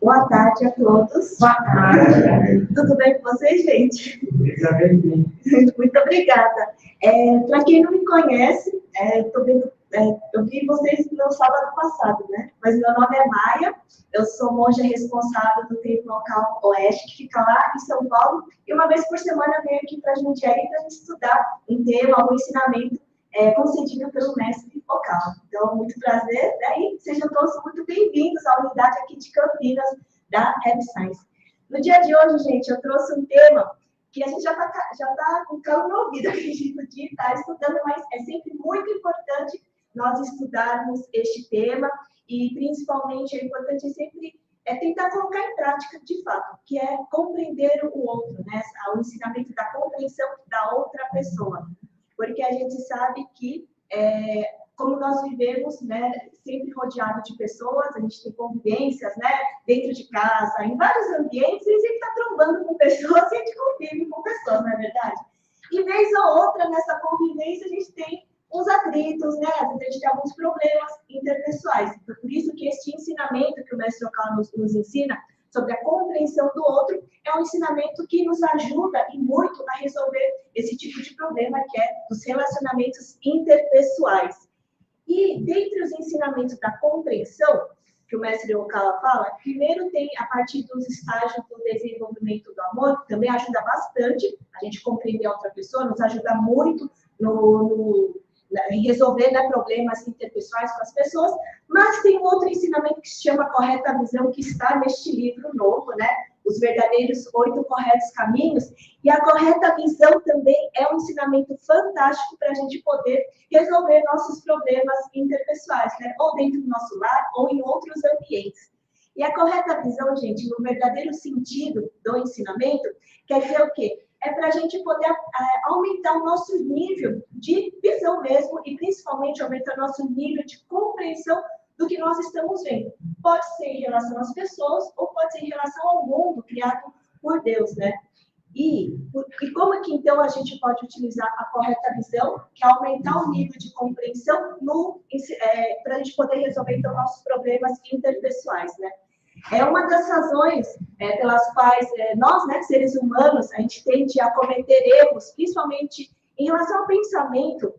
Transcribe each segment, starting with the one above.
Boa tarde a todos. Boa tarde. Tudo bem com vocês, gente? Muito obrigada. Para quem não me conhece, eu vi vocês no sábado passado, né? Mas meu nome é Maia, eu sou monja responsável do Templo Local Oeste, que fica lá em São Paulo, e uma vez por semana eu venho aqui para Jundiaí para estudar um tema, um ensinamento concedido pelo mestre local. Então, muito prazer, né? E sejam todos muito bem-vindos à unidade aqui de Campinas, da Health Science. No dia de hoje, gente, eu trouxe um tema que a gente já tá com calma no ouvido, acredito, de estar estudando, mas é sempre muito importante nós estudarmos este tema e, principalmente, é importante sempre tentar colocar em prática, de fato, que é compreender o outro, né? O ensinamento da compreensão da outra pessoa. Porque a gente sabe que, como nós vivemos, né, sempre rodeado de pessoas, a gente tem convivências, né, dentro de casa, em vários ambientes, e a gente está trombando com pessoas e a gente convive com pessoas, não é verdade? E vez ou outra, nessa convivência, a gente tem uns atritos, né, a gente tem alguns problemas interpessoais. Então, por isso que este ensinamento que o mestre Okala nos ensina, sobre a compreensão do outro, é um ensinamento que nos ajuda e muito a resolver esse tipo de problema, que é os relacionamentos interpessoais. E, dentre os ensinamentos da compreensão, que o mestre Okala fala, primeiro tem a partir dos estágios do desenvolvimento do amor, que também ajuda bastante a gente compreender a outra pessoa, nos ajuda muito em resolver, né, problemas interpessoais com as pessoas, mas tem um outro ensinamento que se chama Correta Visão, que está neste livro novo, né, Os Verdadeiros 8 Corretos Caminhos, e a correta visão também é um ensinamento fantástico para a gente poder resolver nossos problemas interpessoais, né, ou dentro do nosso lar, ou em outros ambientes. E a correta visão, gente, no verdadeiro sentido do ensinamento, quer dizer o quê? É para a gente poder aumentar o nosso nível de visão mesmo e, principalmente, aumentar o nosso nível de compreensão do que nós estamos vendo. Pode ser em relação às pessoas ou pode ser em relação ao mundo criado por Deus, né? E como que, então, a gente pode utilizar a correta visão, que é aumentar o nível de compreensão para a gente poder resolver, então, nossos problemas interpessoais, né? É uma das razões pelas quais nós, né, seres humanos, a gente tende a cometer erros, principalmente em relação ao pensamento,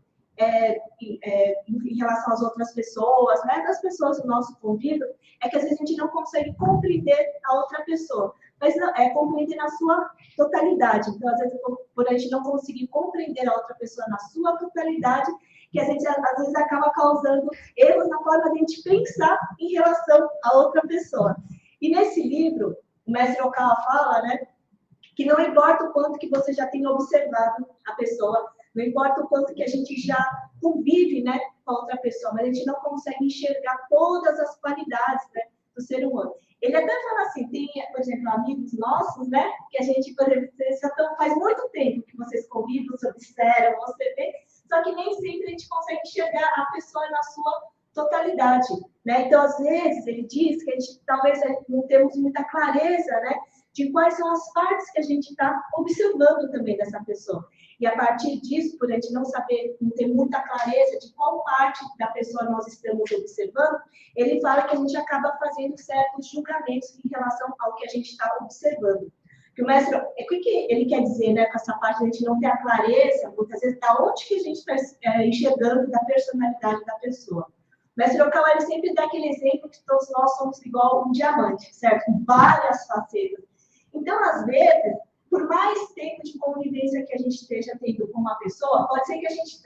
em relação às outras pessoas, né, das pessoas do nosso convívio, é que às vezes a gente não consegue compreender a outra pessoa, mas não, compreender na sua totalidade. Então, às vezes, por a gente não conseguir compreender a outra pessoa na sua totalidade, que a gente, às vezes, acaba causando erros na forma de a gente pensar em relação a outra pessoa. E nesse livro, o mestre Okala fala, né, que não importa o quanto que você já tenha observado a pessoa, não importa o quanto que a gente já convive, né, com a outra pessoa, mas a gente não consegue enxergar todas as qualidades, né, do ser humano. Ele até fala assim, tem, por exemplo, amigos nossos, né, que a gente, por exemplo, faz muito tempo que vocês convivem, se observam, você vê, só que nem sempre a gente consegue enxergar a pessoa na sua totalidade, né? Então, às vezes, ele diz que a gente talvez não temos muita clareza, né, de quais são as partes que a gente está observando também dessa pessoa. E a partir disso, por a gente não saber, não ter muita clareza de qual parte da pessoa nós estamos observando, ele fala que a gente acaba fazendo certos julgamentos em relação ao que a gente está observando. Que o mestre, o que ele quer dizer, né, com essa parte de a gente não ter a clareza, muitas vezes, da onde que a gente está enxergando da personalidade da pessoa. O mestre Okawa, ele sempre dá aquele exemplo que todos nós somos igual um diamante, certo? Com várias facetas. Então, às vezes, por mais tempo de convivência que a gente esteja tendo com uma pessoa, pode ser que a gente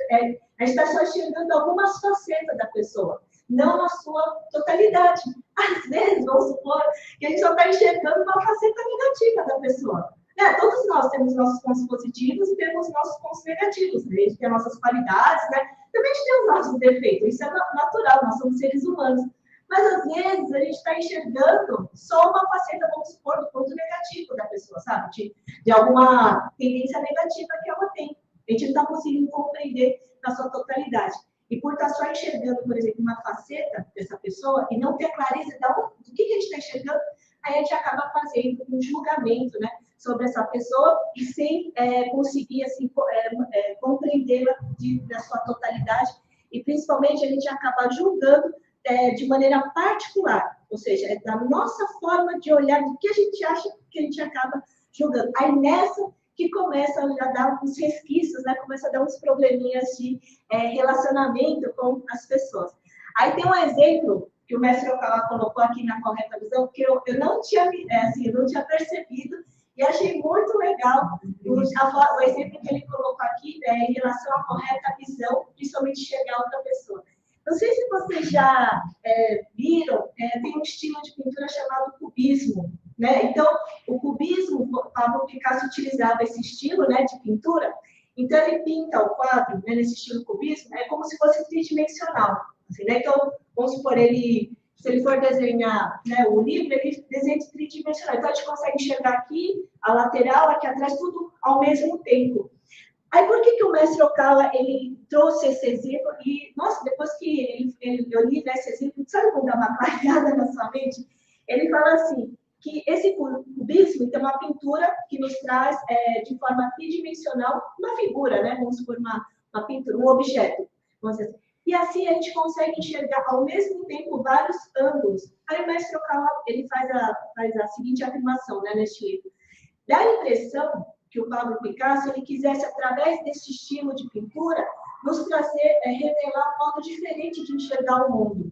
está só enxergando algumas facetas da pessoa, não a sua totalidade. Às vezes, vamos supor que a gente só está enxergando uma faceta negativa da pessoa. Todos nós temos nossos pontos positivos e temos nossos pontos negativos. Né? A gente tem nossas qualidades, né? Também a gente tem os nossos defeitos. Isso é natural, nós somos seres humanos. Mas, às vezes, a gente está enxergando só uma faceta, vamos supor, do ponto negativo da pessoa, sabe? De alguma tendência negativa que ela tem. A gente não está conseguindo compreender na sua totalidade. E por estar só enxergando, por exemplo, uma faceta dessa pessoa e não ter clareza do que a gente está enxergando, aí a gente acaba fazendo um julgamento, né, sobre essa pessoa e sem conseguir assim, compreendê-la na sua totalidade. E, principalmente, a gente acaba julgando de maneira particular, ou seja, é da nossa forma de olhar, do que a gente acha que a gente acaba julgando. Aí, nessa que começa a dar uns resquícios, né? Começa a dar uns probleminhas de relacionamento com as pessoas. Aí tem um exemplo que o mestre Okawa colocou aqui na correta visão, que eu não tinha, eu não tinha percebido, e achei muito legal o exemplo que ele colocou aqui em relação à correta visão, principalmente chegar a outra pessoa. Não sei se vocês já viram, tem um estilo de pintura chamado cubismo, né? Então, o cubismo, Pablo Picasso utilizava esse estilo, né, de pintura. Então, ele pinta o quadro, né, nesse estilo cubismo, é como se fosse tridimensional. Assim, né? Então, vamos supor, se ele for desenhar, né, o livro, ele desenha tridimensional. Então, a gente consegue enxergar aqui, a lateral, aqui atrás, tudo ao mesmo tempo. Aí, por que o mestre Okawa, ele trouxe esse exemplo? E, nossa, depois que eu li esse exemplo, sabe quando dá uma clareada na sua mente? Ele fala assim, que esse cubismo, então, é uma pintura que nos traz, de forma tridimensional, uma figura, né? Vamos supor, uma pintura, um objeto. Vamos dizer assim. E assim a gente consegue enxergar, ao mesmo tempo, vários ângulos. Aí o mestre Okawa, ele faz a seguinte afirmação, né, neste livro. Dá a impressão que o Pablo Picasso ele quisesse, através desse estilo de pintura, nos trazer, revelar um modo diferente de enxergar o mundo.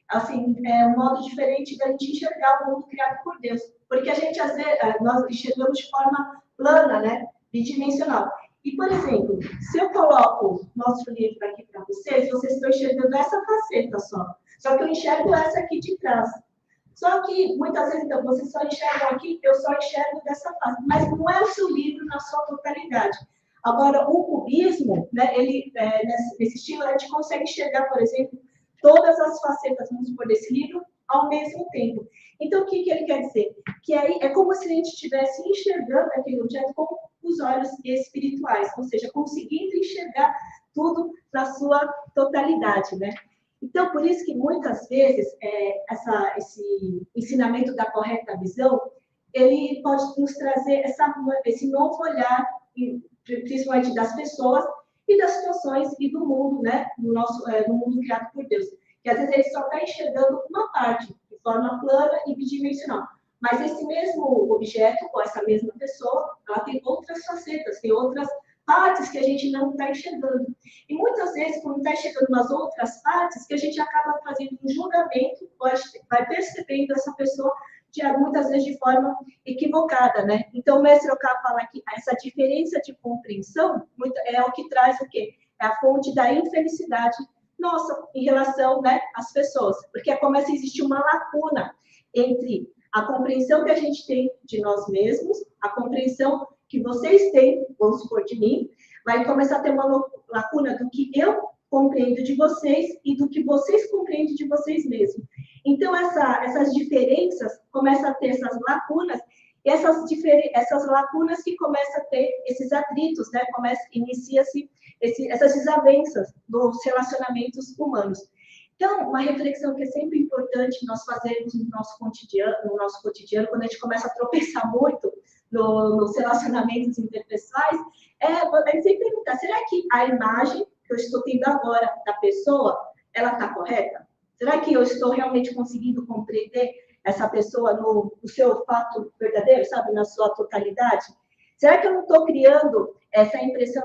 Assim, um modo diferente da gente enxergar o mundo criado por Deus. Porque a gente, às vezes, nós enxergamos de forma plana, né? Bidimensional. E, por exemplo, se eu coloco nosso livro aqui para vocês estão enxergando essa faceta só. Só que eu enxergo essa aqui de trás. Só que, muitas vezes, então, vocês só enxergam aqui, eu só enxergo dessa face. Mas não é o seu livro na sua totalidade. Agora, o cubismo, né, nesse estilo, a gente consegue enxergar, por exemplo, todas as facetas, vamos supor, desse livro, ao mesmo tempo. Então, o que ele quer dizer? Que aí é como se a gente estivesse enxergando aquele objeto com os olhos espirituais, ou seja, conseguindo enxergar tudo na sua totalidade, né? Então, por isso que muitas vezes esse ensinamento da correta visão, ele pode nos trazer esse novo olhar, principalmente das pessoas e das situações e do mundo, né? No mundo criado por Deus. Que às vezes ele só está enxergando uma parte, de forma plana e bidimensional. Mas esse mesmo objeto, ou essa mesma pessoa, ela tem outras facetas, tem outras partes que a gente não está enxergando. E muitas vezes, quando está enxergando umas outras partes, que a gente acaba fazendo um julgamento, vai percebendo essa pessoa, muitas vezes de forma equivocada, né? Então, o mestre Okawa fala que essa diferença de compreensão é o que traz o quê? É a fonte da infelicidade nossa em relação, né, às pessoas. Porque começa a existir uma lacuna entre a compreensão que a gente tem de nós mesmos, a compreensão que vocês têm, vamos supor, de mim, vai começar a ter uma lacuna do que eu compreendo de vocês e do que vocês compreendem de vocês mesmos. Então, essas diferenças começam a ter essas lacunas, e essas lacunas que começam a ter esses atritos, né? Inicia-se essas desavenças dos relacionamentos humanos. Então, uma reflexão que é sempre importante nós fazermos no nosso cotidiano, quando a gente começa a tropeçar muito nos relacionamentos interpessoais, é a gente sempre perguntar, será que a imagem que eu estou tendo agora da pessoa, ela está correta? Será que eu estou realmente conseguindo compreender essa pessoa no seu fato verdadeiro, sabe, na sua totalidade? Será que eu não estou criando essa impressão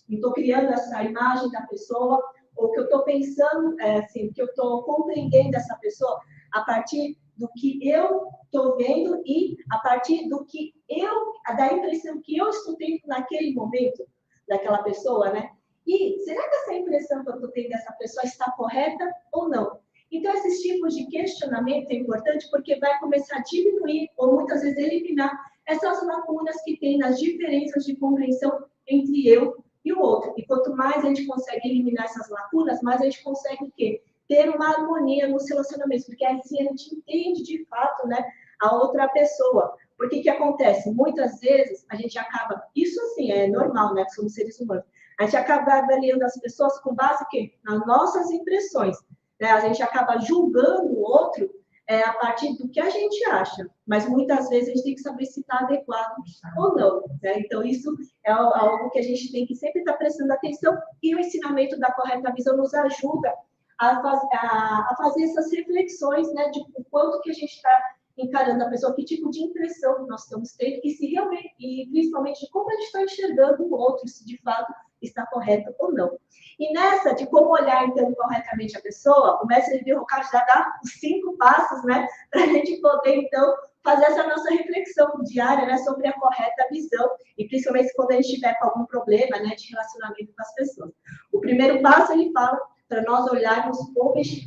estou criando essa imagem da pessoa, ou que eu estou pensando, assim, que eu estou compreendendo essa pessoa a partir do que eu estou vendo e a partir da impressão que eu estou tendo naquele momento daquela pessoa, né? E será que essa impressão que eu estou tendo dessa pessoa está correta ou não? Então, esses tipos de questionamento é importante porque vai começar a diminuir ou muitas vezes eliminar essas lacunas que tem nas diferenças de compreensão entre eu e o outro. E quanto mais a gente consegue eliminar essas lacunas, mais a gente consegue o quê? Ter uma harmonia nos relacionamentos, porque assim a gente entende de fato, né, a outra pessoa. Porque que acontece? Muitas vezes a gente acaba, isso assim é normal, né, que somos seres humanos, a gente acaba avaliando as pessoas com base o quê? Nas nossas impressões. Né? A gente acaba julgando o outro a partir do que a gente acha, mas muitas vezes a gente tem que saber se está adequado ou não. Né? Então, isso é algo que a gente tem que sempre estar prestando atenção, e o ensinamento da correta visão nos ajuda a fazer essas reflexões, né, de o quanto que a gente está encarando a pessoa, que tipo de impressão nós estamos tendo, e se realmente, e principalmente de como a gente está enxergando o outro, se de fato está correto ou não. E nessa de como olhar, então, corretamente a pessoa, o mestre de Ricardo já dá os 5 passos, né, para a gente poder, então, fazer essa nossa reflexão diária, né, sobre a correta visão, e principalmente quando a gente estiver com algum problema, né, de relacionamento com as pessoas. O primeiro passo, ele fala para nós olharmos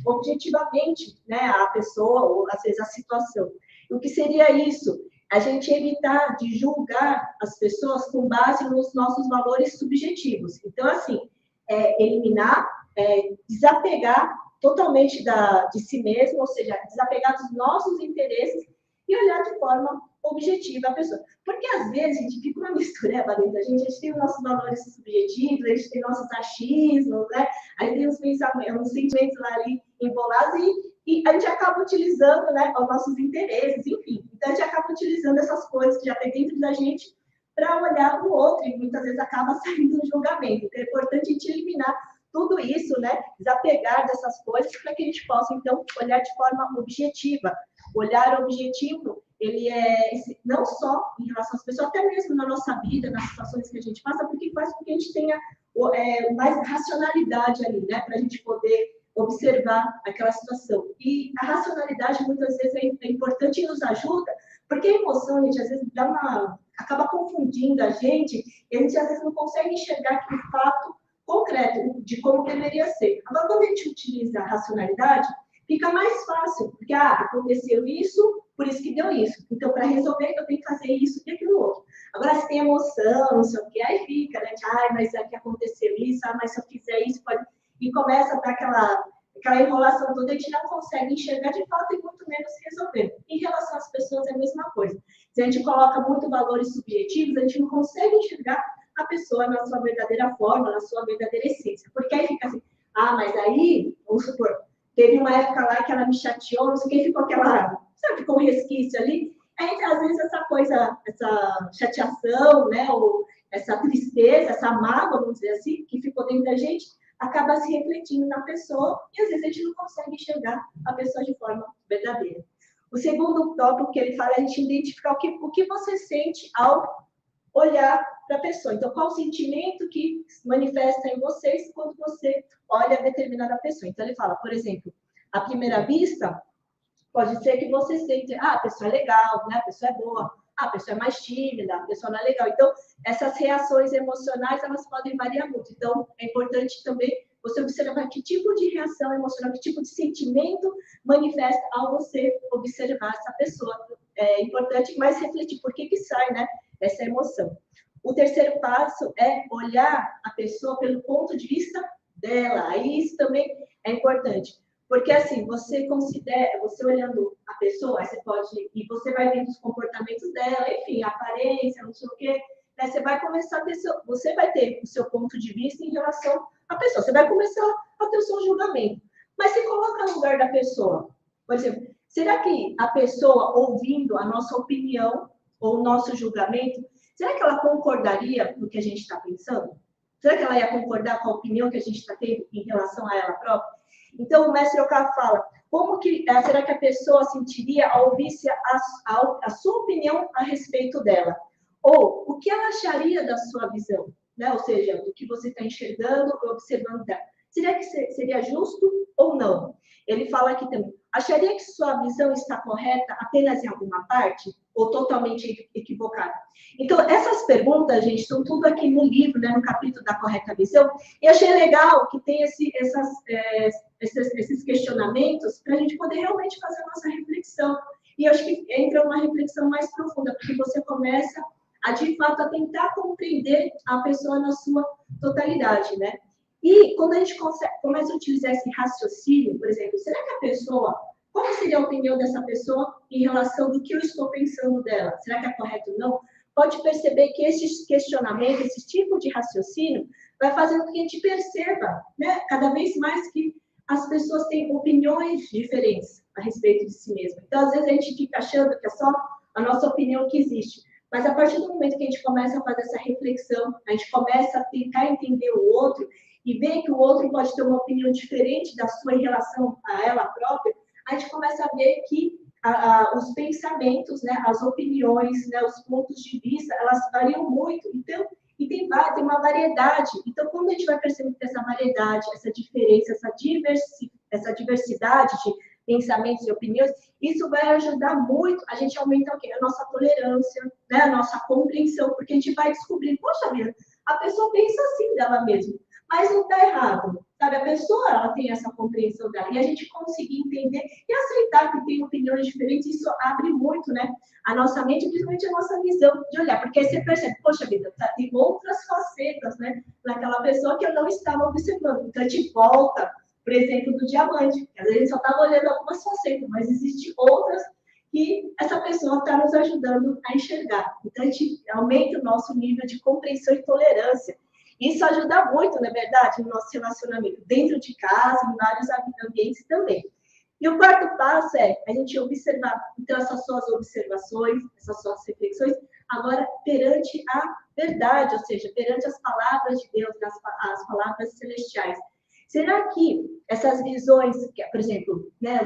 objetivamente, né, a pessoa, ou às vezes a situação. E o que seria isso? A gente evitar de julgar as pessoas com base nos nossos valores subjetivos. Então, assim, eliminar, desapegar totalmente de si mesmo, ou seja, desapegar dos nossos interesses e olhar de forma objetiva a pessoa. Porque, às vezes, a gente fica uma mistureba dentro da gente, a gente tem os nossos valores subjetivos, a gente tem nossos achismos, né? A gente tem uns pensamentos, uns sentimentos lá ali embolados e a gente acaba utilizando, né, os nossos interesses, enfim. Então, a gente acaba utilizando essas coisas que já tem dentro da gente para olhar o outro, e muitas vezes acaba saindo um julgamento. Então, é importante a gente eliminar tudo isso, né, desapegar dessas coisas, para que a gente possa, então, olhar de forma objetiva. O olhar objetivo, ele não só em relação às pessoas, até mesmo na nossa vida, nas situações que a gente passa, porque faz com que a gente tenha mais racionalidade ali, né, para a gente poder observar aquela situação. E a racionalidade, muitas vezes, é importante e nos ajuda, porque a emoção, a gente, às vezes, acaba confundindo a gente, e a gente, às vezes, não consegue enxergar aquele fato concreto de como deveria ser. Agora, quando a gente utiliza a racionalidade, fica mais fácil, porque aconteceu isso, por isso que deu isso. Então, para resolver, eu tenho que fazer isso e aquilo outro. Agora, se tem emoção, não sei o que, aí fica, né? Mas é que aconteceu isso, mas se eu fizer isso, pode... E começa a dar aquela enrolação toda, a gente não consegue enxergar de fato e muito menos resolver. Em relação às pessoas, é a mesma coisa. Se a gente coloca muito valores subjetivos, a gente não consegue enxergar a pessoa na sua verdadeira forma, na sua verdadeira essência. Porque aí fica assim, mas aí, vamos supor, teve uma época lá que ela me chateou, não sei o que, ficou ficou um resquício ali. Aí, às vezes, essa chateação, né, ou essa tristeza, essa mágoa, vamos dizer assim, que ficou dentro da gente, acaba se refletindo na pessoa, e às vezes a gente não consegue enxergar a pessoa de forma verdadeira. O segundo tópico que ele fala é a gente identificar o que você sente ao olhar para a pessoa. Então, qual o sentimento que se manifesta em vocês quando você olha determinada pessoa? Então, ele fala, por exemplo, à primeira vista, pode ser que você sente, a pessoa é legal, né? A pessoa é boa, a pessoa é mais tímida, a pessoa não é legal. Então, essas reações emocionais, elas podem variar muito. Então, é importante também você observar que tipo de reação emocional, que tipo de sentimento manifesta ao você observar essa pessoa. É importante mais refletir por que sai, né, essa emoção. O terceiro passo é olhar a pessoa pelo ponto de vista dela. Aí isso também é importante. Porque assim, você considera, você olhando a pessoa, aí você pode, e você vai vendo os comportamentos dela, enfim, a aparência, não sei o quê, né? Você vai começar a ter você vai ter o seu ponto de vista em relação à pessoa, você vai começar a ter o seu julgamento. Mas se coloca no lugar da pessoa, por exemplo, será que a pessoa ouvindo a nossa opinião ou o nosso julgamento, será que ela concordaria no que a gente está pensando? Será que ela ia concordar com a opinião que a gente está tendo em relação a ela própria? Então, o mestre Okawa fala, como que será que a pessoa sentiria ao ouvir a sua opinião a respeito dela? Ou o que ela acharia da sua visão? Né? Ou seja, do que você está enxergando ou observando dela. Será que seria justo ou não? Ele fala aqui também, acharia que sua visão está correta apenas em alguma parte? Ou totalmente equivocada? Então, essas perguntas, gente, estão tudo aqui no livro, né, no capítulo da correta visão, e achei legal que tem esses questionamentos para a gente poder realmente fazer a nossa reflexão. E eu acho que entra uma reflexão mais profunda, porque você começa a, de fato, a tentar compreender a pessoa na sua totalidade, né? E quando a gente começa a utilizar esse raciocínio, por exemplo, será que a pessoa, qual seria a opinião dessa pessoa em relação do que eu estou pensando dela? Será que é correto ou não? Pode perceber que esses questionamentos, esse tipo de raciocínio, vai fazendo com que a gente perceba, né, cada vez mais que as pessoas têm opiniões diferentes a respeito de si mesmas. Então, às vezes, a gente fica achando que é só a nossa opinião que existe. Mas, a partir do momento que a gente começa a fazer essa reflexão, a gente começa a tentar entender o outro e ver que o outro pode ter uma opinião diferente da sua em relação a ela própria, a gente começa a ver que os pensamentos, né, as opiniões, né, os pontos de vista, elas variam muito. Então, e tem uma variedade. Então, quando a gente vai percebendo essa variedade, essa diferença, essa diversidade de pensamentos e opiniões, isso vai ajudar muito a gente a aumentar o quê? A nossa tolerância, né, a nossa compreensão, porque a gente vai descobrir, poxa vida, a pessoa pensa assim dela mesma, mas não está errado, sabe? A pessoa, ela tem essa compreensão dela, e a gente conseguir entender e aceitar que tem opiniões diferentes, isso abre muito, né, a nossa mente, principalmente a nossa visão de olhar, porque aí você percebe, poxa vida, tem outras facetas, né, naquela pessoa que eu não estava observando. Então, a gente volta, por exemplo, do diamante, às vezes a gente só estava olhando algumas facetas, mas existem outras que essa pessoa está nos ajudando a enxergar. Então, a gente aumenta o nosso nível de compreensão e tolerância. Isso ajuda muito, na verdade, no nosso relacionamento, dentro de casa, em vários ambientes também. E o quarto passo é a gente observar, então, essas suas observações, essas suas reflexões, agora perante a verdade, ou seja, perante as palavras de Deus, as palavras celestiais. Será que essas visões, por exemplo, né,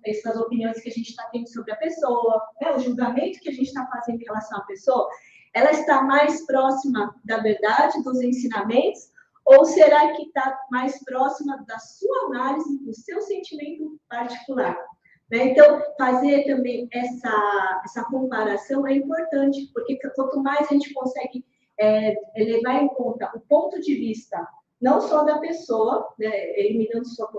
essas opiniões que a gente está tendo sobre a pessoa, né, o julgamento que a gente está fazendo em relação à pessoa, ela está mais próxima da verdade, dos ensinamentos, ou será que está mais próxima da sua análise, do seu sentimento particular? Né? Então, fazer também essa comparação é importante, porque quanto mais a gente consegue levar em conta o ponto de vista, não só da pessoa, né, eliminando só,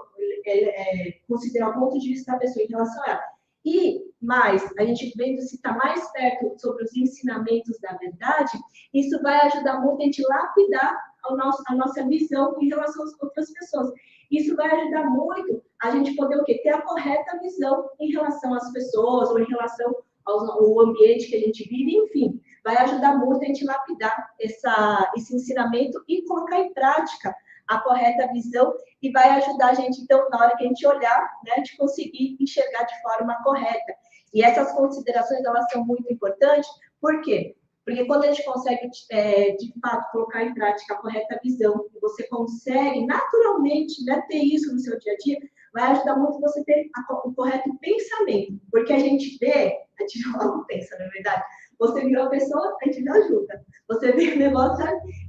considerar o ponto de vista da pessoa em relação a ela, e mais, a gente vendo se está mais perto sobre os ensinamentos da verdade, isso vai ajudar muito a gente lapidar a nossa visão em relação às outras pessoas. Isso vai ajudar muito a gente poder o quê? Ter a correta visão em relação às pessoas ou em relação ao ambiente que a gente vive, enfim. Vai ajudar muito a gente lapidar esse ensinamento e colocar em prática a correta visão e vai ajudar a gente, então, na hora que a gente olhar, né, de conseguir enxergar de forma correta. E essas considerações, elas são muito importantes, por quê? Porque quando a gente consegue, de fato, colocar em prática a correta visão, e você consegue naturalmente, né, ter isso no seu dia a dia, vai ajudar muito você ter o correto pensamento. Porque a gente vê, a gente logo pensa, na verdade. Você virou a pessoa, a gente não ajuda. Você vê o negócio,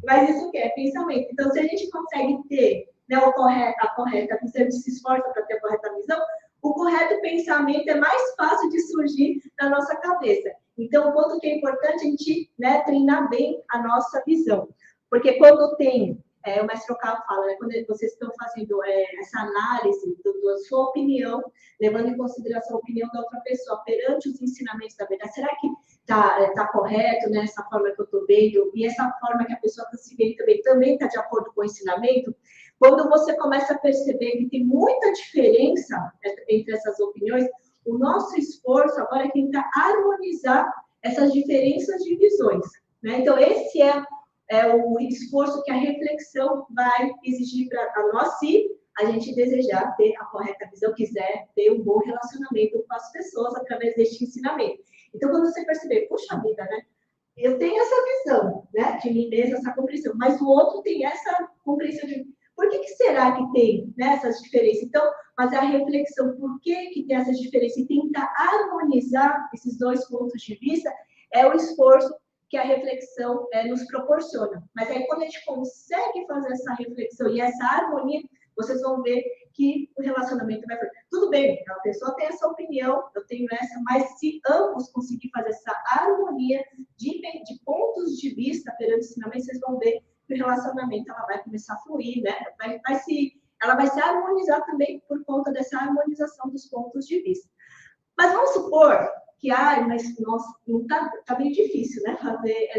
mas isso que é pensamento. Então, se a gente consegue ter, né, a correta visão, a gente se esforça para ter a correta visão, o correto pensamento é mais fácil de surgir na nossa cabeça. Então, o ponto que é importante a gente, né, treinar bem a nossa visão. Porque quando tem, o mestre Okawa fala, né, quando vocês estão fazendo essa análise da sua opinião, levando em consideração a opinião da outra pessoa perante os ensinamentos da verdade, será que tá correto, né? Essa forma que eu estou vendo, e essa forma que a pessoa está se vendo também está de acordo com o ensinamento. Quando você começa a perceber que tem muita diferença entre essas opiniões, o nosso esforço agora é tentar harmonizar essas diferenças de visões, né? Então, esse é o esforço que a reflexão vai exigir para nós, se a gente desejar ter a correta visão, quiser ter um bom relacionamento com as pessoas através deste ensinamento. Então, quando você perceber, puxa vida, né? Eu tenho essa visão, né, de mim mesma, essa compreensão, mas o outro tem essa compreensão de mim. Por que será que tem, né, essas diferenças? Então, fazer a reflexão, por que tem essas diferenças, e tentar harmonizar esses dois pontos de vista, é o esforço que a reflexão nos proporciona. Mas aí, quando a gente consegue fazer essa reflexão e essa harmonia, vocês vão ver que o relacionamento vai... Tudo bem, a pessoa tem essa opinião, eu tenho essa, mas se ambos conseguirem fazer essa harmonia de pontos de vista perante o ensinamento, vocês vão ver que o relacionamento ela vai começar a fluir, né? Ela vai se harmonizar também por conta dessa harmonização dos pontos de vista. Mas vamos supor que, mas nossa, não tá meio difícil, né? Fazer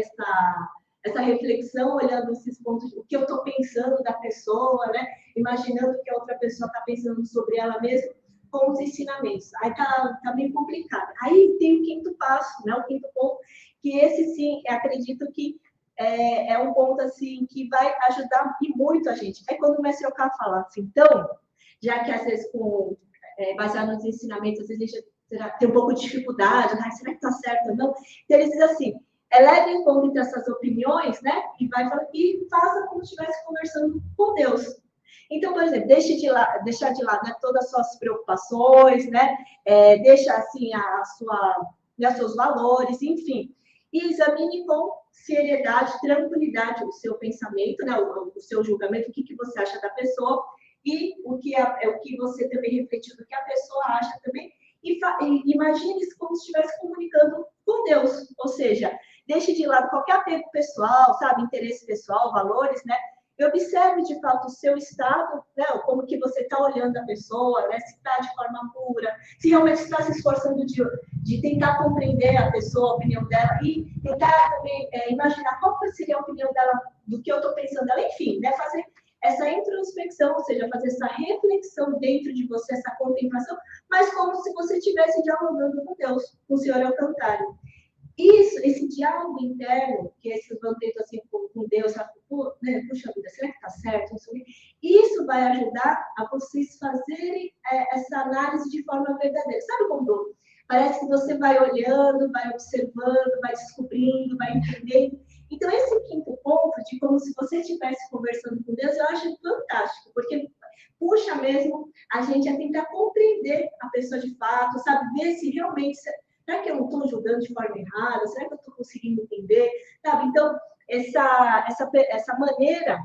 essa reflexão, olhando esses pontos, o que eu estou pensando da pessoa, né? Imaginando que a outra pessoa está pensando sobre ela mesma, com os ensinamentos. Aí tá meio complicado. Aí tem o quinto passo, né? O quinto ponto, que esse sim, eu acredito que é um ponto assim que vai ajudar e muito a gente. É quando o mestre Oka fala assim, então, já que às vezes baseado nos ensinamentos, às vezes a gente tem um pouco de dificuldade, será que está certo ou não? Então ele diz assim, leve em conta entre essas opiniões, né? E faça como se estivesse conversando com Deus. Então, por exemplo, deixar de lado, né, todas as suas preocupações, né? Deixa assim os seus valores, enfim. E examine com seriedade, tranquilidade o seu pensamento, né? O seu julgamento, o que você acha da pessoa e o que você também refletiu do que a pessoa acha também. E imagine isso como se estivesse comunicando com Deus, ou seja, deixe de lado qualquer apego pessoal, sabe, interesse pessoal, valores, né? E observe de fato o seu estado, né? Como que você está olhando a pessoa, né? Se está de forma pura, se realmente está se esforçando de tentar compreender a pessoa, a opinião dela e tentar também imaginar qual seria a opinião dela do que eu estou pensando dela, enfim, né? Fazer essa introspecção, ou seja, fazer essa reflexão dentro de você, essa contemplação, mas como se você estivesse dialogando com Deus, com o Senhor Alcantário. Isso, esse diálogo interno, que é esse manteto assim com Deus, sabe? Puxa vida, será que está certo? Isso vai ajudar a vocês fazerem essa análise de forma verdadeira. Sabe como? Parece que você vai olhando, vai observando, vai descobrindo, vai entendendo. Então, esse quinto ponto, de como se você estivesse conversando com Deus, eu acho fantástico, porque puxa mesmo a gente a tentar compreender a pessoa de fato, sabe? Ver se realmente... Será que eu não estou julgando de forma errada? Será que eu estou conseguindo entender? Sabe? Então, essa maneira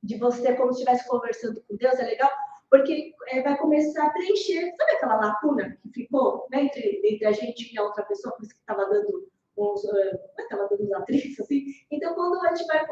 de você, como se estivesse conversando com Deus, é legal, porque vai começar a preencher, sabe aquela lacuna que ficou, né, entre a gente e a outra pessoa, por isso que estava dando uns atritos, assim. Então, quando a gente vai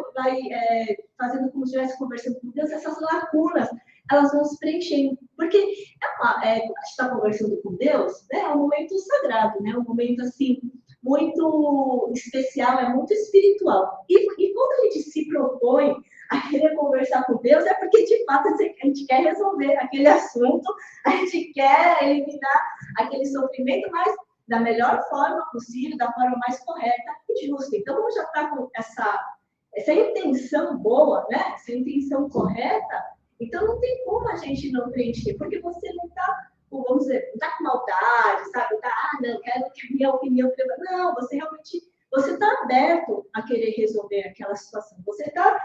fazendo como se estivesse conversando com Deus, essas lacunas, elas vão se preenchendo. Porque quando a gente está conversando com Deus, né, é um momento sagrado, né, um momento, assim, muito especial, é muito espiritual. E quando a gente se propõe a querer conversar com Deus, é porque, de fato, a gente quer resolver aquele assunto, a gente quer eliminar aquele sofrimento, mas da melhor forma possível, da forma mais correta e justa. Então, como já está com essa intenção boa, né? Essa intenção correta, então não tem como a gente não preencher, porque você não está, vamos dizer, não está com maldade, sabe? Não, quero que a minha opinião... Não, você realmente... Você está aberto a querer resolver aquela situação. Você está,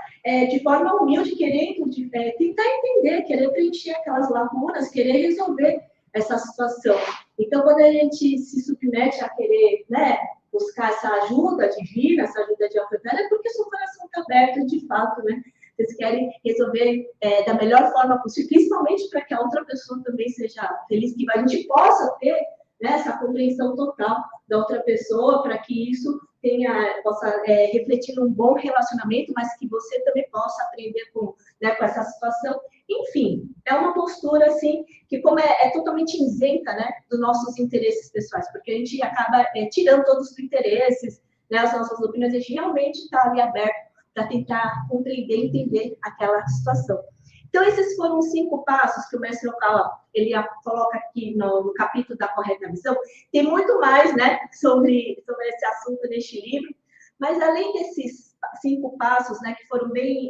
de forma humilde, querendo tentar entender, querer preencher aquelas lacunas, querer resolver essa situação. Então, quando a gente se submete a querer, né, buscar essa ajuda divina, essa ajuda de Alcantário, é porque o seu coração está aberto de fato, né? Vocês querem resolver da melhor forma possível, principalmente para que a outra pessoa também seja feliz, que a gente possa ter, né, essa compreensão total da outra pessoa, para que isso possa refletir num bom relacionamento, mas que você também possa aprender com essa situação Enfim, é uma postura, assim, que como é totalmente isenta, né, dos nossos interesses pessoais, porque a gente acaba tirando todos os interesses, né, as nossas opiniões, a gente realmente está ali aberto para tentar compreender e entender aquela situação. Então, esses foram os 5 passos que o mestre Okawa, ele coloca aqui no capítulo da correta visão. Tem muito mais, né, sobre esse assunto neste livro, mas além desses 5 passos, né, que foram bem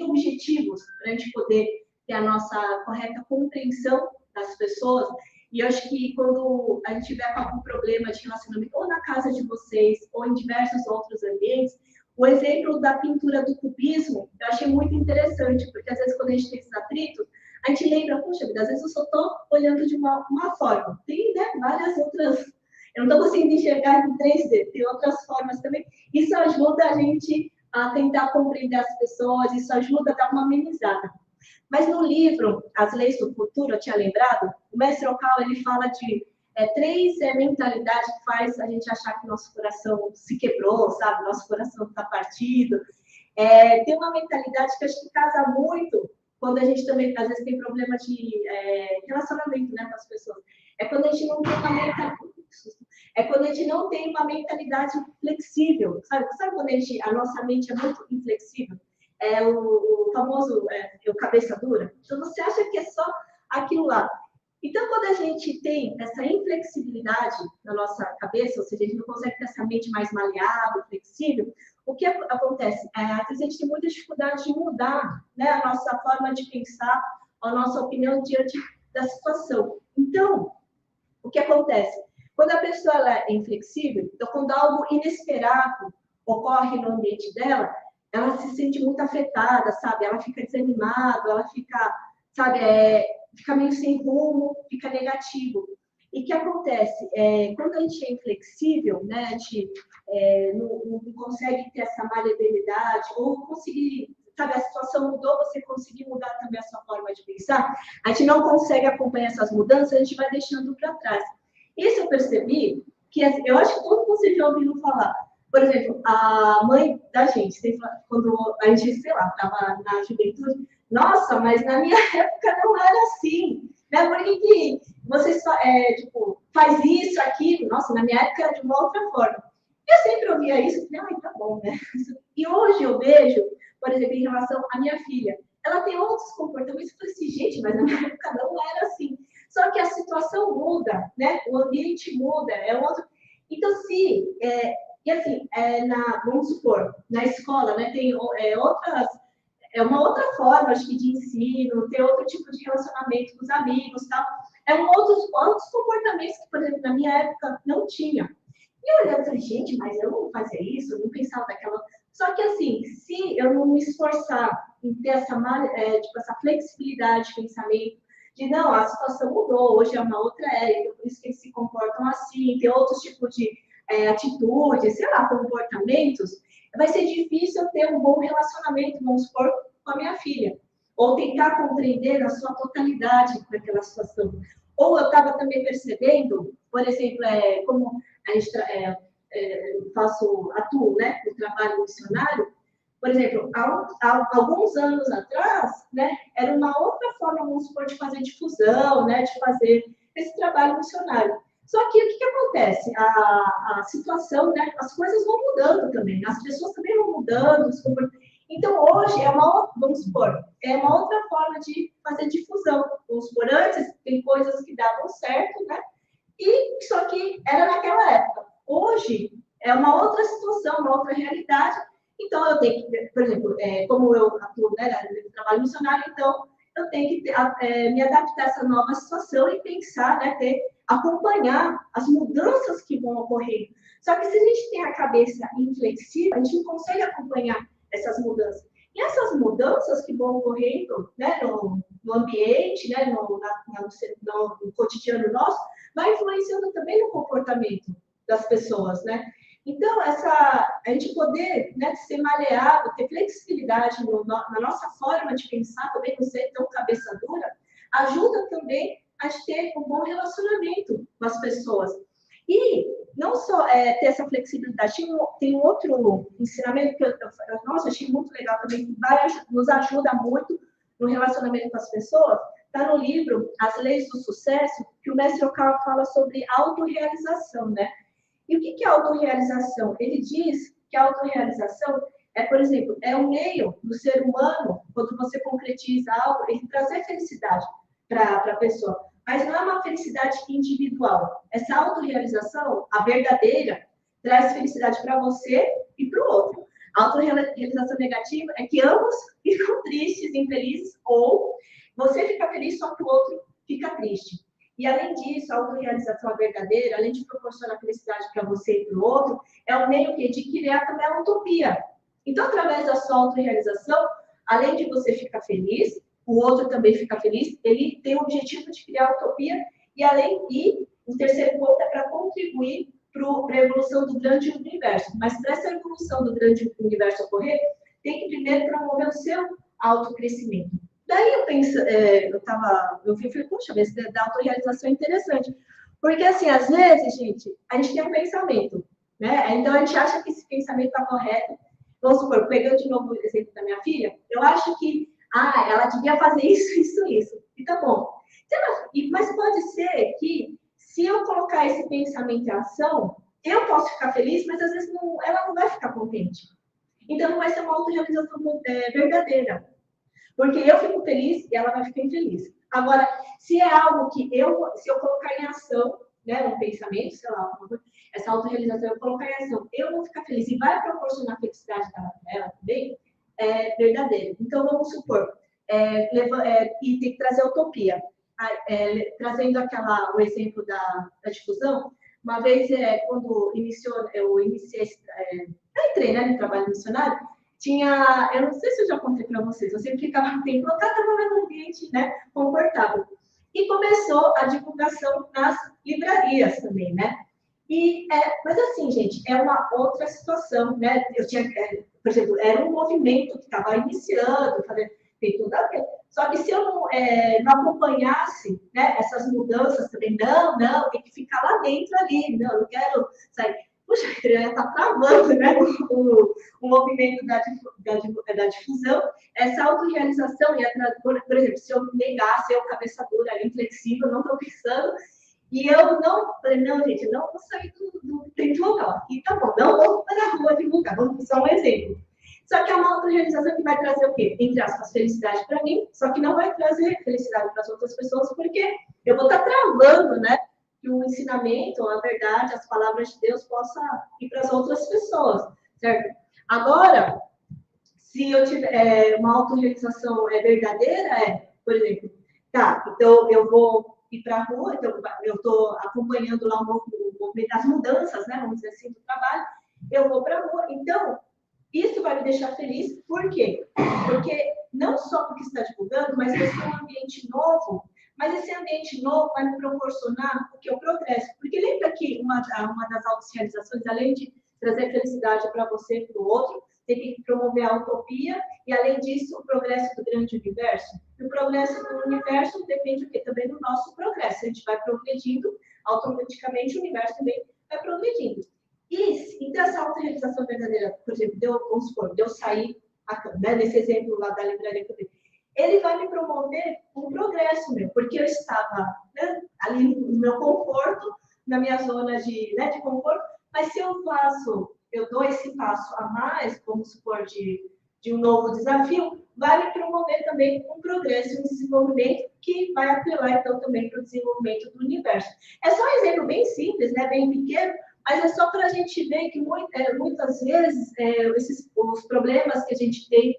objetivos para a gente poder ter a nossa correta compreensão das pessoas, e eu acho que quando a gente tiver algum problema de relacionamento, ou na casa de vocês, ou em diversos outros ambientes, o exemplo da pintura do cubismo, eu achei muito interessante, porque às vezes quando a gente tem esses atritos, a gente lembra, poxa vida, às vezes eu só estou olhando de uma forma. Tem, né, várias outras, eu não estou conseguindo enxergar em 3D, tem outras formas também. Isso ajuda a gente a tentar compreender as pessoas, isso ajuda a dar uma amenizada. Mas no livro, As Leis do Futuro, eu tinha lembrado, o mestre Okawa, ele fala de 3 mentalidades que faz a gente achar que nosso coração se quebrou, sabe? Nosso coração está partido. Tem uma mentalidade que eu acho que casa muito quando a gente também, às vezes, tem problema de relacionamento, né, com as pessoas. É quando a gente não tem uma mentalidade... quando a gente não tem uma mentalidade flexível, sabe? Sabe quando a nossa mente é muito inflexível? O famoso o cabeça dura. Então, você acha que é só aquilo lá. Então, quando a gente tem essa inflexibilidade na nossa cabeça, ou seja, a gente não consegue ter essa mente mais maleável, flexível, o que acontece? Às vezes a gente tem muita dificuldade de mudar, né, a nossa forma de pensar, a nossa opinião diante da situação. Então, o que acontece? Quando a pessoa ela é inflexível, então, quando algo inesperado ocorre no ambiente dela, ela se sente muito afetada, sabe? Ela fica desanimada, ela fica, sabe, fica meio sem rumo, fica negativo. E o que acontece? Quando a gente é inflexível, né, a gente não consegue ter essa maleabilidade, ou conseguir, sabe, a situação mudou, você conseguir mudar também a sua forma de pensar, a gente não consegue acompanhar essas mudanças, a gente vai deixando para trás. Isso eu percebi, que eu acho que todo mundo já ouviu falar. Por exemplo, a mãe da gente, quando a gente, sei lá, estava na juventude, nossa, mas na minha época não era assim, né? Por que você tipo, faz isso, aquilo? Nossa, na minha época era de uma outra forma. Eu sempre ouvia isso, e falei, tá bom, né? E hoje eu vejo, por exemplo, em relação à minha filha, ela tem outros comportamentos, eu falei assim, gente, mas na minha época não era assim. Só que a situação muda, né? O ambiente muda, é outro. Então, se e assim, vamos supor, na escola, né, tem uma outra forma, acho que, de ensino, tem outro tipo de relacionamento com os amigos, tal. Outros comportamentos que, por exemplo, na minha época não tinha. E eu olhava e falei, gente, mas eu não fazia isso, eu não pensava daquela... Só que, assim, se eu não me esforçar em ter essa flexibilidade de pensamento, de não, a situação mudou, hoje é uma outra era, então por isso que eles se comportam assim, tem outros tipos de atitudes, sei lá, comportamentos, vai ser difícil eu ter um bom relacionamento, vamos supor, com a minha filha. Ou tentar compreender na sua totalidade daquela situação. Ou eu estava também percebendo, por exemplo, como a gente atuo, né, no trabalho missionário, por exemplo, há alguns anos atrás, né, era uma outra forma, vamos supor, de fazer difusão, né, de fazer esse trabalho missionário. Só que o que acontece? A situação, né, as coisas vão mudando também, as pessoas também vão mudando, então hoje vamos supor, é uma outra forma de fazer difusão. Vamos supor, antes tem coisas que davam certo, né, e só que era naquela época. Hoje é uma outra situação, uma outra realidade. Então, eu tenho que, por exemplo, como eu atuo, né, no trabalho missionário, então, eu tenho que me adaptar a essa nova situação e pensar, né, acompanhar as mudanças que vão ocorrer. Só que se a gente tem a cabeça inflexível, a gente não consegue acompanhar essas mudanças. E essas mudanças que vão ocorrendo, né, no ambiente, né, no cotidiano nosso, vai influenciando também no comportamento das pessoas, né? Então, a gente poder, né, ser maleável, ter flexibilidade na nossa forma de pensar, também não ser tão cabeça dura, ajuda também a ter um bom relacionamento com as pessoas. E não só ter essa flexibilidade, tem um outro ensinamento que eu achei muito legal também, que nos ajuda muito no relacionamento com as pessoas, está no livro As Leis do Sucesso, que o mestre Okawa fala sobre autorrealização, né? E o que é autorrealização? Ele diz que a autorrealização é, por exemplo, é um meio do ser humano, quando você concretiza algo, ele trazer felicidade para a pessoa. Mas não é uma felicidade individual. Essa autorrealização, a verdadeira, traz felicidade para você e para o outro. A autorrealização negativa é que ambos ficam tristes, infelizes, ou você fica feliz, só que o outro fica triste. E, além disso, a autorrealização verdadeira, além de proporcionar felicidade para você e para o outro, é um meio de criar também a utopia. Então, através da sua autorrealização, além de você ficar feliz, o outro também fica feliz, ele tem o objetivo de criar a utopia, e o terceiro ponto é para contribuir para a evolução do grande universo. Mas para essa evolução do grande universo ocorrer, tem que primeiro promover o seu autocrescimento. Daí eu pensei, eu falei, poxa, esse da autorrealização é interessante. Porque, assim, às vezes, gente, a gente tem um pensamento, né? Então, a gente acha que esse pensamento está correto. Vamos supor, pegando de novo o exemplo da minha filha, eu acho que, ela devia fazer isso. E tá bom. Mas pode ser que, se eu colocar esse pensamento em ação, eu posso ficar feliz, mas às vezes ela não vai ficar contente. Então, não vai ser uma autorrealização verdadeira. Porque eu fico feliz e ela vai ficar infeliz. Agora, se é algo que se eu colocar em ação, né, um pensamento, sei lá, essa autorrealização, eu colocar em ação, eu vou ficar feliz e vai proporcionar felicidade para ela também, é verdadeiro. Então, vamos supor, e tem que trazer utopia. Trazendo o exemplo da difusão, uma vez, quando eu entrei, né, no trabalho missionário, eu não sei se eu já contei para vocês, eu sempre ficava tempo, eu estava no ambiente, né, confortável. E começou a divulgação nas livrarias também, né? Mas assim, gente, é uma outra situação, né? Por exemplo, era um movimento que estava iniciando, tem tudo a ver. Só que se eu não acompanhasse, né, essas mudanças também, não, tem que ficar lá dentro ali, não quero sair. Puxa, está travando, né, o movimento da difusão, essa autorrealização, por exemplo, se eu negasse, eu cabeça dura, inflexível, não estou pensando, e eu não falei, não, gente, não vou sair do local, aqui tá bom, não vou para a rua divulgar, vamos só um exemplo. Só que é uma autorrealização que vai trazer o quê? Entre aspas, felicidade para mim, só que não vai trazer felicidade para as outras pessoas, porque eu vou estar travando, né? Que o ensinamento, a verdade, as palavras de Deus possa ir para as outras pessoas, certo? Agora, se eu tiver uma autorrealização verdadeira, por exemplo, então eu vou ir para a rua, então eu estou acompanhando lá o movimento das mudanças, né? Vamos dizer assim, do trabalho, eu vou para a rua, então isso vai me deixar feliz, por quê? Porque não só porque está divulgando, mas vai ser um ambiente novo, mas esse ambiente novo vai me proporcionar o progresso. Porque lembra que uma das autorrealizações, além de trazer felicidade para você e para o outro, tem que promover a utopia e, além disso, o progresso do grande universo. E o progresso do universo depende também do nosso progresso. A gente vai progredindo, automaticamente o universo também vai progredindo. Então, essa autorrealização verdadeira, por exemplo, vamos supor, de eu sair, né, nesse exemplo lá da livraria que eu dei, ele vai me promover um progresso meu, porque eu estava, né, ali no meu conforto, na minha zona de conforto, mas se eu dou esse passo a mais, vamos supor, de um novo desafio, vai me promover também um progresso, um desenvolvimento que vai apelar, então, também para o desenvolvimento do universo. É só um exemplo bem simples, né, bem pequeno, mas é só para a gente ver que muitas vezes os problemas que a gente tem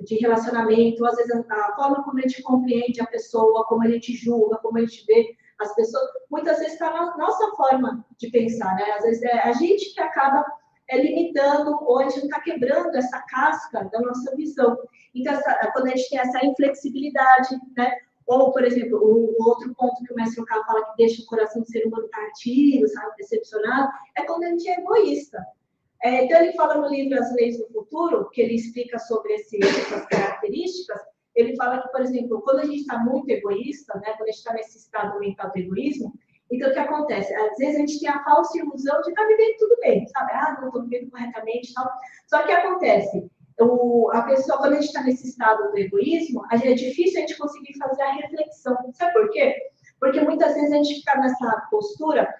de relacionamento, às vezes a forma como a gente compreende a pessoa, como a gente julga, como a gente vê as pessoas, muitas vezes está na nossa forma de pensar, né? Às vezes é a gente que acaba limitando, ou a gente não está quebrando essa casca da nossa visão. Então, quando a gente tem essa inflexibilidade, né? Ou, por exemplo, o outro ponto que o mestre Okawa fala que deixa o coração do ser humano partido, sabe, decepcionado, é quando a gente é egoísta. Então, ele fala no livro As Leis do Futuro, que ele explica sobre essas características, ele fala que, por exemplo, quando a gente está muito egoísta, né, quando a gente está nesse estado mental do egoísmo, então o que acontece? Às vezes a gente tem a falsa ilusão de estar vivendo tudo bem, sabe? Não estou vivendo corretamente e tal. Só que acontece, a pessoa, quando a gente está nesse estado do egoísmo, é difícil a gente conseguir fazer a reflexão. Sabe por quê? Porque muitas vezes a gente fica nessa postura,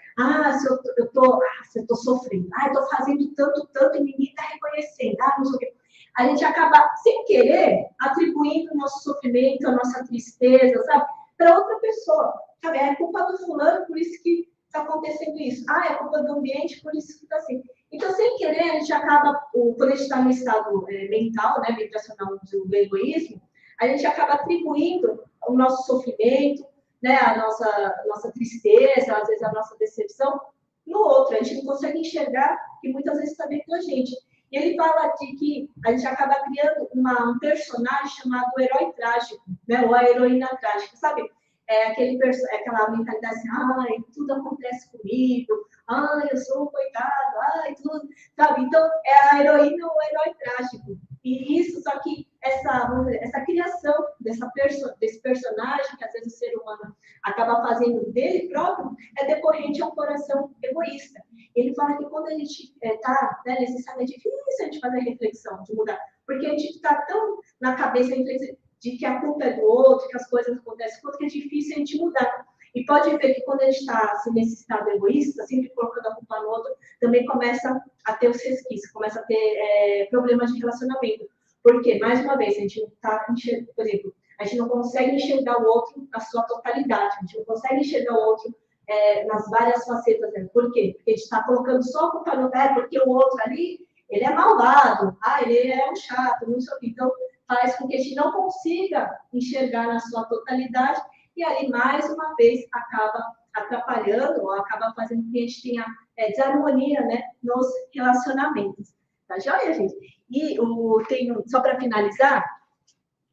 se eu tô sofrendo, eu tô fazendo tanto e ninguém está reconhecendo, não sei o quê. A gente acaba, sem querer, atribuindo o nosso sofrimento, a nossa tristeza, sabe, para outra pessoa. Sabe? É culpa do fulano, por isso que está acontecendo isso. É culpa do ambiente, por isso que está assim. Então, sem querer, a gente acaba, quando a gente está no estado mental, né, vibracional do egoísmo, a gente acaba atribuindo o nosso sofrimento, né, a nossa tristeza, às vezes a nossa decepção, no outro. A gente não consegue enxergar que muitas vezes está dentro da gente. E ele fala de que a gente acaba criando um personagem chamado herói trágico, né, ou a heroína trágica, sabe? Aquela mentalidade assim, tudo acontece comigo, eu sou um coitado, tudo, sabe? Então, é a heroína ou o herói trágico. E isso, só que essa criação desse personagem, que às vezes o ser humano acaba fazendo dele próprio, é decorrente a um coração egoísta. Ele fala que quando a gente está nesse estado, é difícil a gente fazer reflexão, de mudar, porque a gente está tão na cabeça de que a culpa é do outro, que as coisas acontecem com o outro, que é difícil a gente mudar. E pode ver que quando a gente está assim, nesse estado egoísta, sempre colocando a culpa no outro, também começa a ter os resquícios, começa a ter problemas de relacionamento. Porque, mais uma vez, a gente não está enxergando, por exemplo, a gente não consegue enxergar o outro na sua totalidade, a gente não consegue enxergar o outro nas várias facetas dele. Por quê? Porque a gente está colocando só a culpa no outro, porque o outro ali, ele é malvado, ele é um chato, não sei o quê. Então, faz com que a gente não consiga enxergar na sua totalidade e aí, mais uma vez, acaba atrapalhando ou acaba fazendo com que a gente tenha desarmonia, né, nos relacionamentos. Tá joia, gente? E só para finalizar,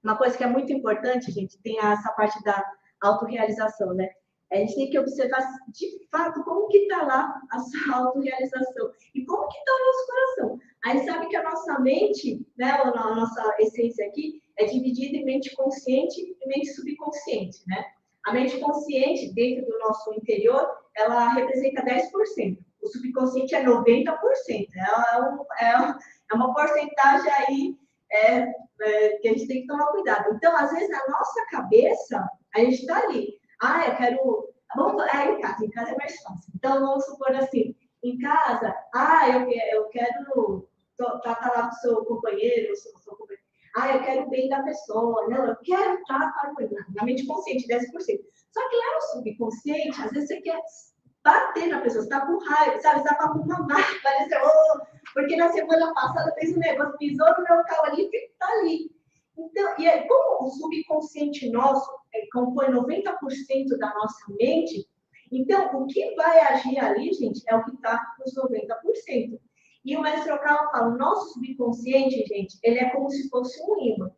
uma coisa que é muito importante, gente, tem essa parte da autorrealização, né? A gente tem que observar, de fato, como que está lá a sua autorrealização e como que está o nosso coração. A gente sabe que a nossa mente, né, a nossa essência aqui, é dividida em mente consciente e mente subconsciente, né? A mente consciente, dentro do nosso interior, ela representa 10%. O subconsciente é 90%. É uma porcentagem aí que a gente tem que tomar cuidado. Então, às vezes, na nossa cabeça, a gente está ali. Eu quero... em casa é mais fácil. Então, vamos supor assim, em casa, eu quero estar lá com o seu companheiro, seu companheiro. Eu quero o bem da pessoa. Não, eu quero estar na mente consciente, 10%. Só que lá no subconsciente, às vezes você quer bater na pessoa, você está com raiva, sabe? Você está com uma marca, pareceu, porque na semana passada fez um negócio, pisou no meu carro ali, que está ali. Então, e aí, como o subconsciente nosso compõe 90% da nossa mente, então, o que vai agir ali, gente, é o que está nos 90%. E o mestre Okawa fala, o nosso subconsciente, gente, ele é como se fosse um ímã,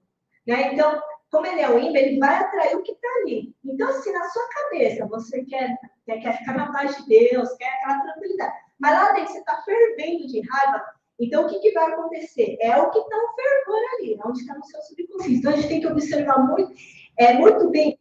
né? Então, como ele é o ímã, ele vai atrair o que está ali. Então, se na sua cabeça você quer ficar na paz de Deus, quer aquela tranquilidade, mas lá dentro você está fervendo de raiva, então o que vai acontecer? É o que está no fervor ali, onde está no seu subconsciente. Então, a gente tem que observar muito bem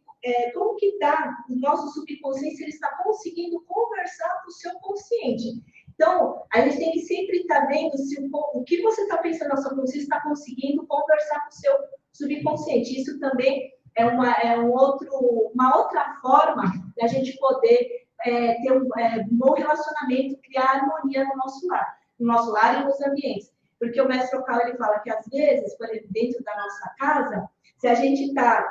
como que está o nosso subconsciente, se ele está conseguindo conversar com o seu consciente. Então, a gente tem que sempre estar vendo se o que você está pensando na sua consciência está conseguindo conversar com o seu subconsciente. Isso também é uma outra forma da gente poder ter um bom relacionamento, criar harmonia no nosso lar e nos ambientes. Porque o mestre Okawa, ele fala que, às vezes, por exemplo, dentro da nossa casa, se a gente está...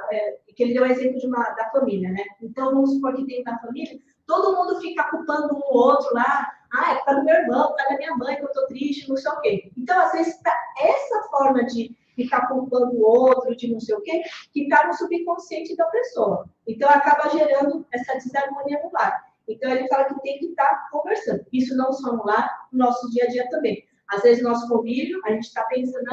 que ele deu o exemplo da família, né? Então, vamos supor que dentro da família, todo mundo fica culpando um ou outro lá. É por causa do meu irmão, por causa da minha mãe, que eu estou triste, não sei o quê. Então, às vezes, essa forma de ficar culpando o outro, de não sei o quê, que está no subconsciente da pessoa. Então, acaba gerando essa desarmonia no lar. Então, ele fala que tem que estar conversando. Isso não só no lar, no nosso dia a dia também. Às vezes, no nosso convívio, a gente está pensando,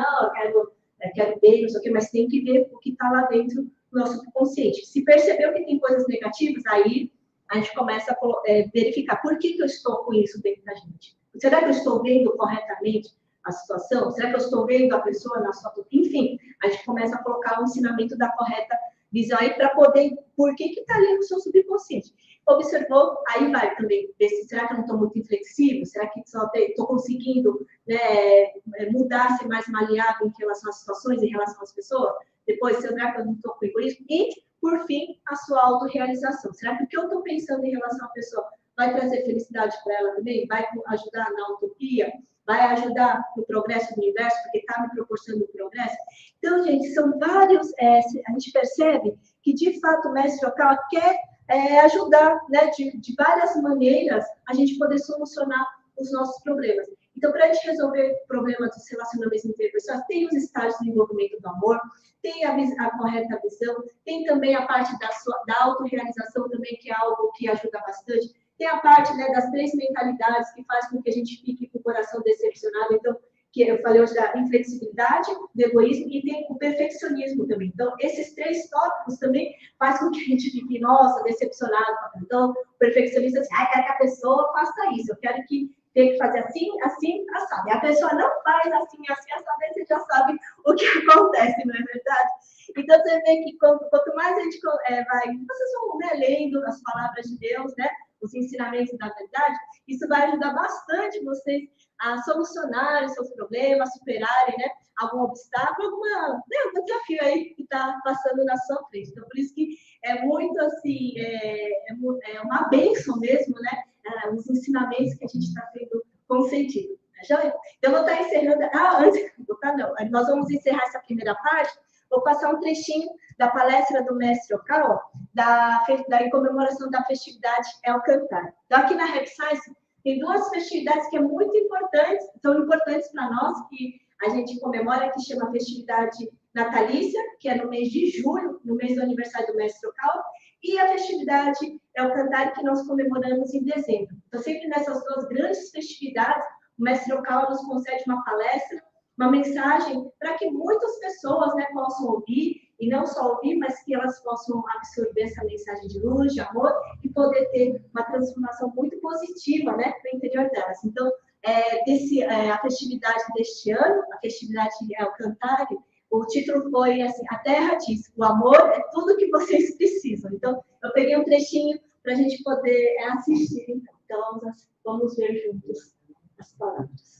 eu quero bem, não sei o quê, mas tem que ver o que está lá dentro do nosso subconsciente. Se percebeu que tem coisas negativas, aí a gente começa a verificar por que eu estou com isso dentro da gente. Será que eu estou vendo corretamente a situação? Será que eu estou vendo a pessoa na sua... Enfim, a gente começa a colocar o ensinamento da correta visão aí para poder... Por que está ali no seu subconsciente? Observou, aí vai também ver se será que eu não estou muito inflexível, será que só estou conseguindo, né, mudar, ser mais maleável em relação às situações, em relação às pessoas? Depois, será que eu não estou com egoísmo? E, por fim, a sua autorrealização. Será que o que eu estou pensando em relação à pessoa vai trazer felicidade para ela também? Vai ajudar na utopia? Vai ajudar no progresso do universo, porque está me proporcionando progresso? Então, gente, são vários, a gente percebe que, de fato, o mestre Okala quer ajudar, né, de várias maneiras, a gente poder solucionar os nossos problemas. Então, para a gente resolver problemas dos relacionamentos interpessoais, tem os estágios de desenvolvimento do amor, tem a correta visão, tem também a parte da autorrealização também, que é algo que ajuda bastante. Tem a parte, né, das 3 mentalidades que faz com que a gente fique com o coração decepcionado. Então, que eu falei hoje da inflexibilidade, do egoísmo e tem o perfeccionismo também. Então, esses 3 tópicos também faz com que a gente fique, nossa, decepcionado. Então, o perfeccionista diz, quero que a pessoa faça isso, eu quero que tem que fazer assim, assim, assado. E a pessoa não faz assim, assim, assado, aí você já sabe o que acontece, não é verdade? Então, você vê que quanto mais a gente vocês vão, né, lendo as palavras de Deus, né, os ensinamentos da verdade, isso vai ajudar bastante vocês a solucionarem seus problemas, superarem, né, algum obstáculo, algum desafio aí que está passando na sua frente. Então, por isso que é muito, assim, é uma bênção mesmo, né, os ensinamentos que a gente está tendo consentido. Então, eu vou estar encerrando... Nós vamos encerrar essa primeira parte. Vou passar um trechinho da palestra do mestre Okala, em comemoração da festividade El Cantar. Então, aqui na Rap Science, tem 2 festividades que são importantes para nós, que a gente comemora, que chama festividade natalícia, que é no mês de julho, no mês do aniversário do mestre Okala, e a festividade El Cantar, que nós comemoramos em dezembro. Então, sempre nessas 2 grandes festividades, o mestre Okala nos concede uma palestra, uma mensagem para que muitas pessoas, né, possam ouvir, e não só ouvir, mas que elas possam absorver essa mensagem de luz, de amor, e poder ter uma transformação muito positiva, né, no interior delas. Então, a festividade deste ano, a festividade El Cantar, o título foi assim, a Terra diz, o amor é tudo que vocês precisam. Então, eu peguei um trechinho para a gente poder assistir. Então, vamos ver juntos as palavras.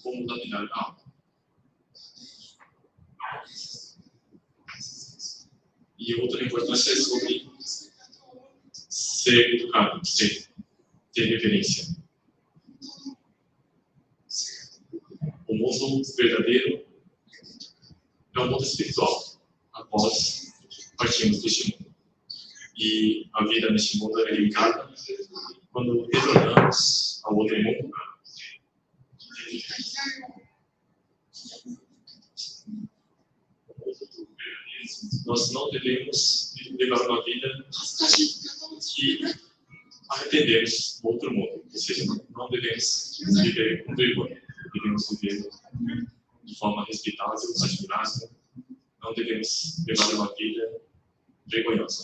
Como dominar a alma. E outra importância é sobre ser educado, ter reverência. O mundo verdadeiro é um mundo espiritual, após partirmos deste mundo. E a vida neste mundo é limitada. Quando retornamos ao outro mundo, nós não devemos levar uma vida que arrependemos do outro mundo. Ou seja, não devemos viver com vergonha. Devemos viver de forma respeitável, admirável. Não devemos levar uma vida vergonhosa.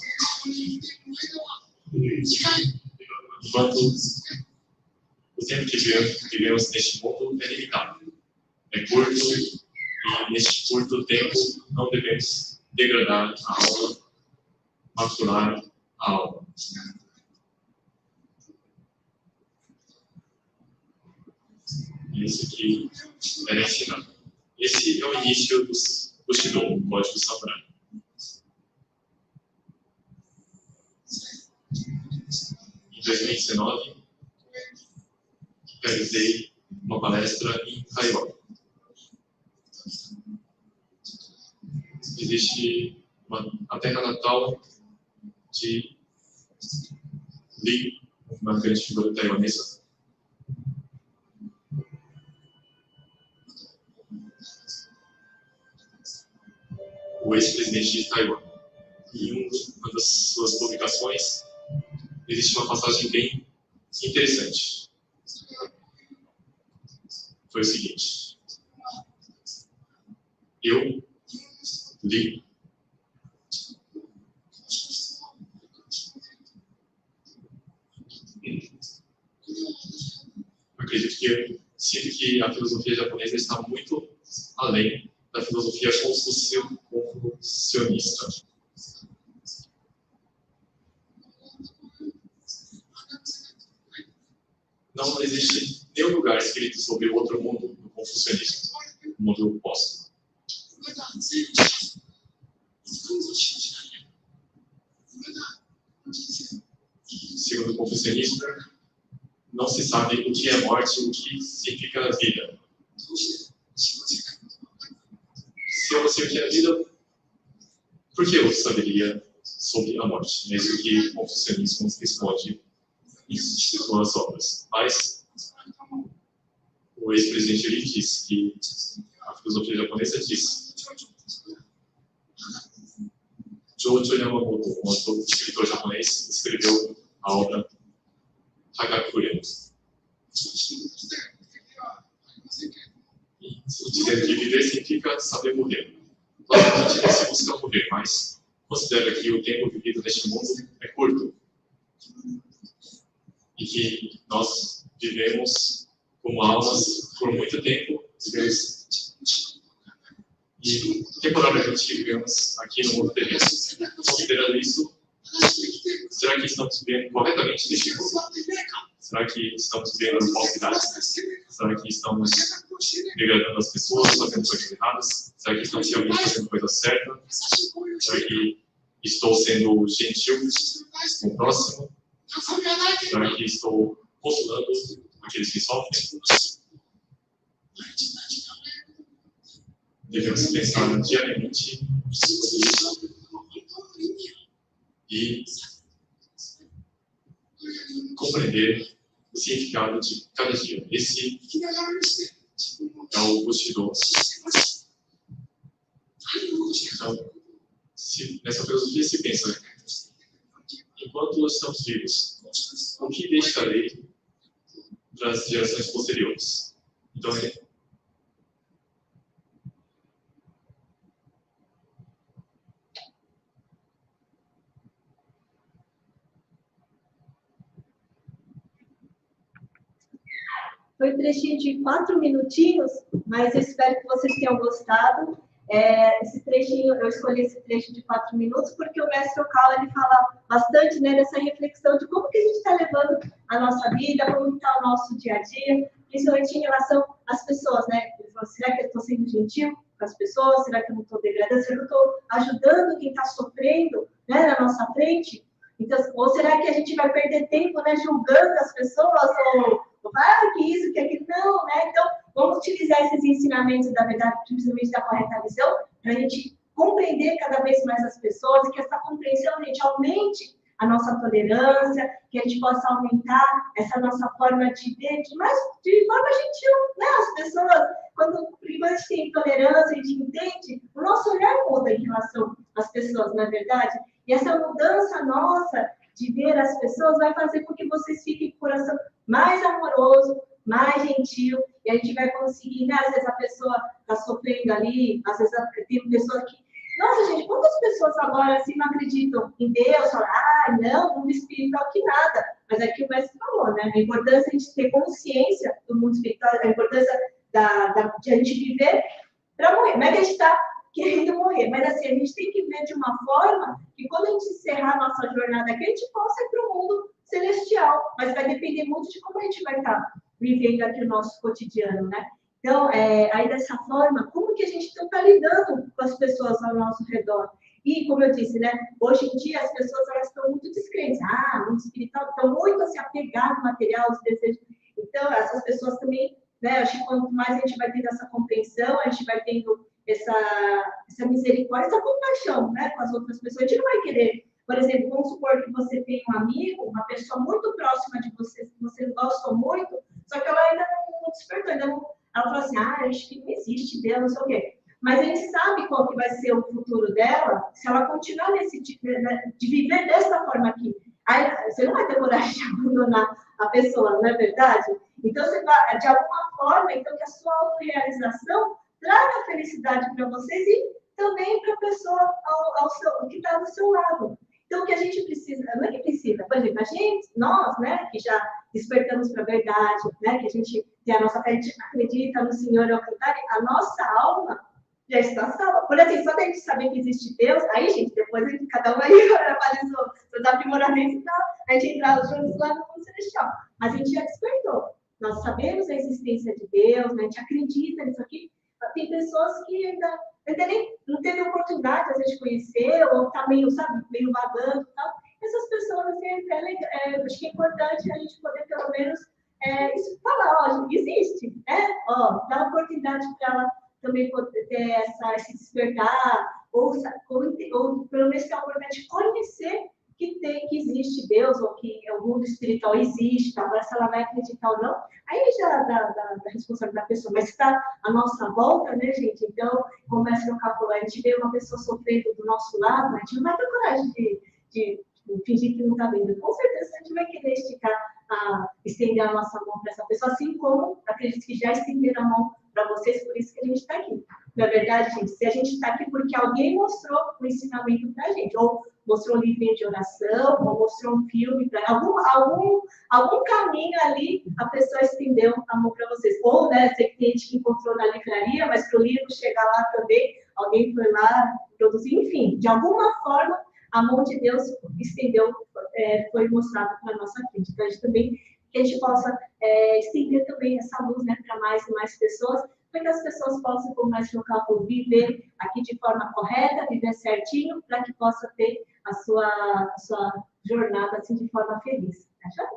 Enquanto o tempo que vivemos neste mundo é limitado, é curto, e neste curto tempo não devemos degradar a alma, macular a alma. É isso que era ensinado. Esse é o início do Bushido, o Código Samurai. 2019, realizei uma palestra em Taiwan. Existe a terra natal de Li, uma grande figura taiwanesa. O ex-presidente de Taiwan. Em uma das suas publicações, existe uma passagem bem interessante. Foi o seguinte: eu li acredito que eu sinto que a filosofia japonesa está muito além da filosofia confucionista. Não existe nenhum lugar escrito sobre o outro mundo do confucionismo, o mundo oposto. Segundo o confucionismo, não se sabe o que é morte, o que significa a vida. Se eu não sei o que é a vida, por que eu saberia sobre a morte? Mesmo que o confucionismo responde em suas obras. Mas o ex-presidente Lee disse que a filosofia japonesa diz. Jojo Yamamoto, um escritor japonês, escreveu a obra Hagakure. Dizendo que viver significa saber morrer. Logicamente não se busca morrer, mas considera que o tempo vivido neste mundo é curto. E que nós vivemos como almas por muito tempo, e temporariamente vivemos aqui no mundo terrestre. Considerando isso, será que estamos vivendo corretamente neste mundo? Será que estamos vivendo falsidades? Será que estamos degradando as pessoas, fazendo coisas erradas? Será que estamos realmente fazendo coisa certa? Será que estou sendo gentil com o próximo? Será que estou consolando aqueles que sofrem? Devemos pensar diariamente sobre isso e compreender o significado de cada dia. Esse é o Bushido. Então, nessa filosofia se pensa, enquanto nós estamos vivos, o que deixarei para as gerações posteriores? Então, foi um trechinho de 4 minutinhos, mas eu espero que vocês tenham gostado. Esse trechinho, eu escolhi esse trecho de 4 minutos porque o mestre Okawa, ele fala bastante, né, dessa reflexão de como que a gente está levando a nossa vida, como está o nosso dia a dia, principalmente em relação às pessoas, né? Ele falou, será que eu estou sendo gentil com as pessoas? Será que eu não estou degradando? Será que eu estou ajudando quem está sofrendo, né, na nossa frente? Então, ou será que a gente vai perder tempo, né, julgando as pessoas, ou que isso, que aquilo, não, né? Então, vamos utilizar esses ensinamentos da verdade, principalmente da correta visão, para a gente compreender cada vez mais as pessoas, e que essa compreensão, a gente aumente a nossa tolerância, que a gente possa aumentar essa nossa forma de ver, de forma gentil, né? As pessoas, quando a gente tem tolerância, a gente entende, o nosso olhar muda em relação às pessoas, não é verdade? E essa mudança nossa de ver as pessoas vai fazer com que vocês fiquem com o coração mais amoroso, mais gentil, e a gente vai conseguir, né? Às vezes a pessoa está sofrendo ali, às vezes tem pessoas que... Nossa, gente, quantas pessoas agora assim não acreditam em Deus? Falam, não, mundo espiritual que nada. Mas é que o mestre falou, né? A importância de a gente ter consciência do mundo espiritual, a importância de a gente viver para morrer. Não é que a gente está querendo morrer, mas assim, a gente tem que ver de uma forma que quando a gente encerrar a nossa jornada aqui, a gente possa ir para o mundo celestial, mas vai depender muito de como a gente vai estar vivendo aqui o nosso cotidiano, né? Então, aí dessa forma, como que a gente está lidando com as pessoas ao nosso redor? E, como eu disse, né, hoje em dia as pessoas elas estão muito descrentes, muito espiritual, estão muito assim, apegadas ao material, aos desejos. Então, essas pessoas também, né, acho que quanto mais a gente vai tendo essa compreensão, a gente vai tendo essa misericórdia, essa compaixão, né, com as outras pessoas. A gente não vai querer, por exemplo, vamos supor que você tem um amigo, uma pessoa muito próxima de você, que você gosta muito, só que ela ainda não despertou, ainda não, ela fala assim, acho que não existe Deus, não sei o quê. Mas a gente sabe qual que vai ser o futuro dela se ela continuar nesse tipo de viver dessa forma aqui. Aí você não vai ter coragem de abandonar a pessoa, não é verdade? Então, você vai, de alguma forma, então, que a sua autorrealização traga felicidade para vocês e também para a pessoa que está do seu lado. Então, o que a gente precisa, não é que precisa, por exemplo, a gente, nós, né, que já despertamos para a verdade, né, que a gente tem a nossa fé, a gente acredita no Senhor ao cantar, a nossa alma já está salva. Por assim, só da gente saber que existe Deus, aí, gente, depois a gente, cada um aí faz os aprimoramentos e tal, a gente entra juntos lá no mundo celestial. Mas a gente já despertou. Nós sabemos a existência de Deus, né, a gente acredita nisso aqui. Tem pessoas que ainda nem não teve oportunidade, às vezes, de conhecer, ou está meio, sabe, meio vagando e tal. Essas pessoas, assim, acho que é importante a gente poder, pelo menos, isso, falar, ó, existe, né? Ó, dá oportunidade para ela também poder ter esse despertar, ou pelo menos ter a oportunidade de conhecer que existe Deus, ou que o mundo espiritual existe, agora se ela vai acreditar ou não, aí já da responsabilidade da pessoa, mas está à nossa volta, né, gente? Então, como é meu capo, a gente vê uma pessoa sofrendo do nosso lado, a gente não vai ter coragem de fingir que não está vendo. Com certeza a gente vai querer estender a nossa mão para essa pessoa, assim como acredito que já estenderam a mão para vocês, por isso que a gente está aqui. Na verdade, gente, se a gente está aqui porque alguém mostrou o ensinamento para a gente, ou mostrou um livrinho de oração, ou mostrou um filme, algum caminho ali, a pessoa estendeu a mão para vocês. Ou, né, sei que tem gente que encontrou na livraria, mas para o livro chegar lá também, alguém foi lá produzir, enfim, de alguma forma, a mão de Deus estendeu, foi mostrada para a nossa frente. Então, a gente também, que a gente possa estender também essa luz, né, para mais e mais pessoas, para que as pessoas possam, como mais local, viver aqui de forma correta, viver certinho, para que possa ter a sua jornada assim, de forma feliz. Tá?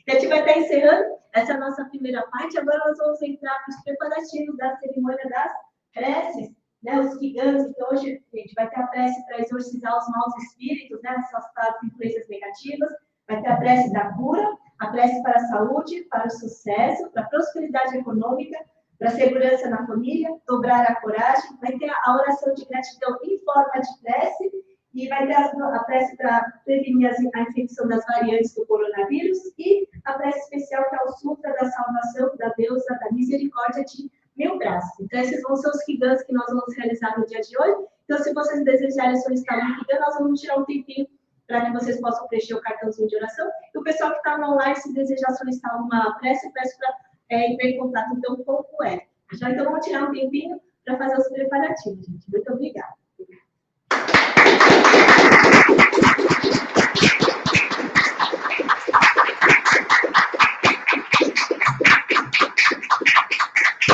A gente vai estar encerrando essa nossa primeira parte, agora nós vamos entrar para os preparativos da cerimônia das preces, né, os gigantes. Então, hoje a gente vai ter a prece para exorcizar os maus espíritos, né, essas influências negativas, vai ter a prece da cura, a prece para a saúde, para o sucesso, para a prosperidade econômica, para a segurança na família, dobrar a coragem, vai ter a oração de gratidão em forma de prece, e vai ter a prece para prevenir a infecção das variantes do coronavírus, e a prece especial que é o Sutra da Salvação, da Deusa da Misericórdia de Mil Braços. Então, esses vão ser os gigantes que nós vamos realizar no dia de hoje. Então, se vocês desejarem solicitar um gigante, nós vamos tirar um tempinho para que vocês possam preencher o cartãozinho de oração. E o pessoal que está no online, se desejar solicitar uma prece, peço para entrar em contato então com o Eric. Então, vamos tirar um tempinho para fazer os preparativos, gente. Muito obrigada.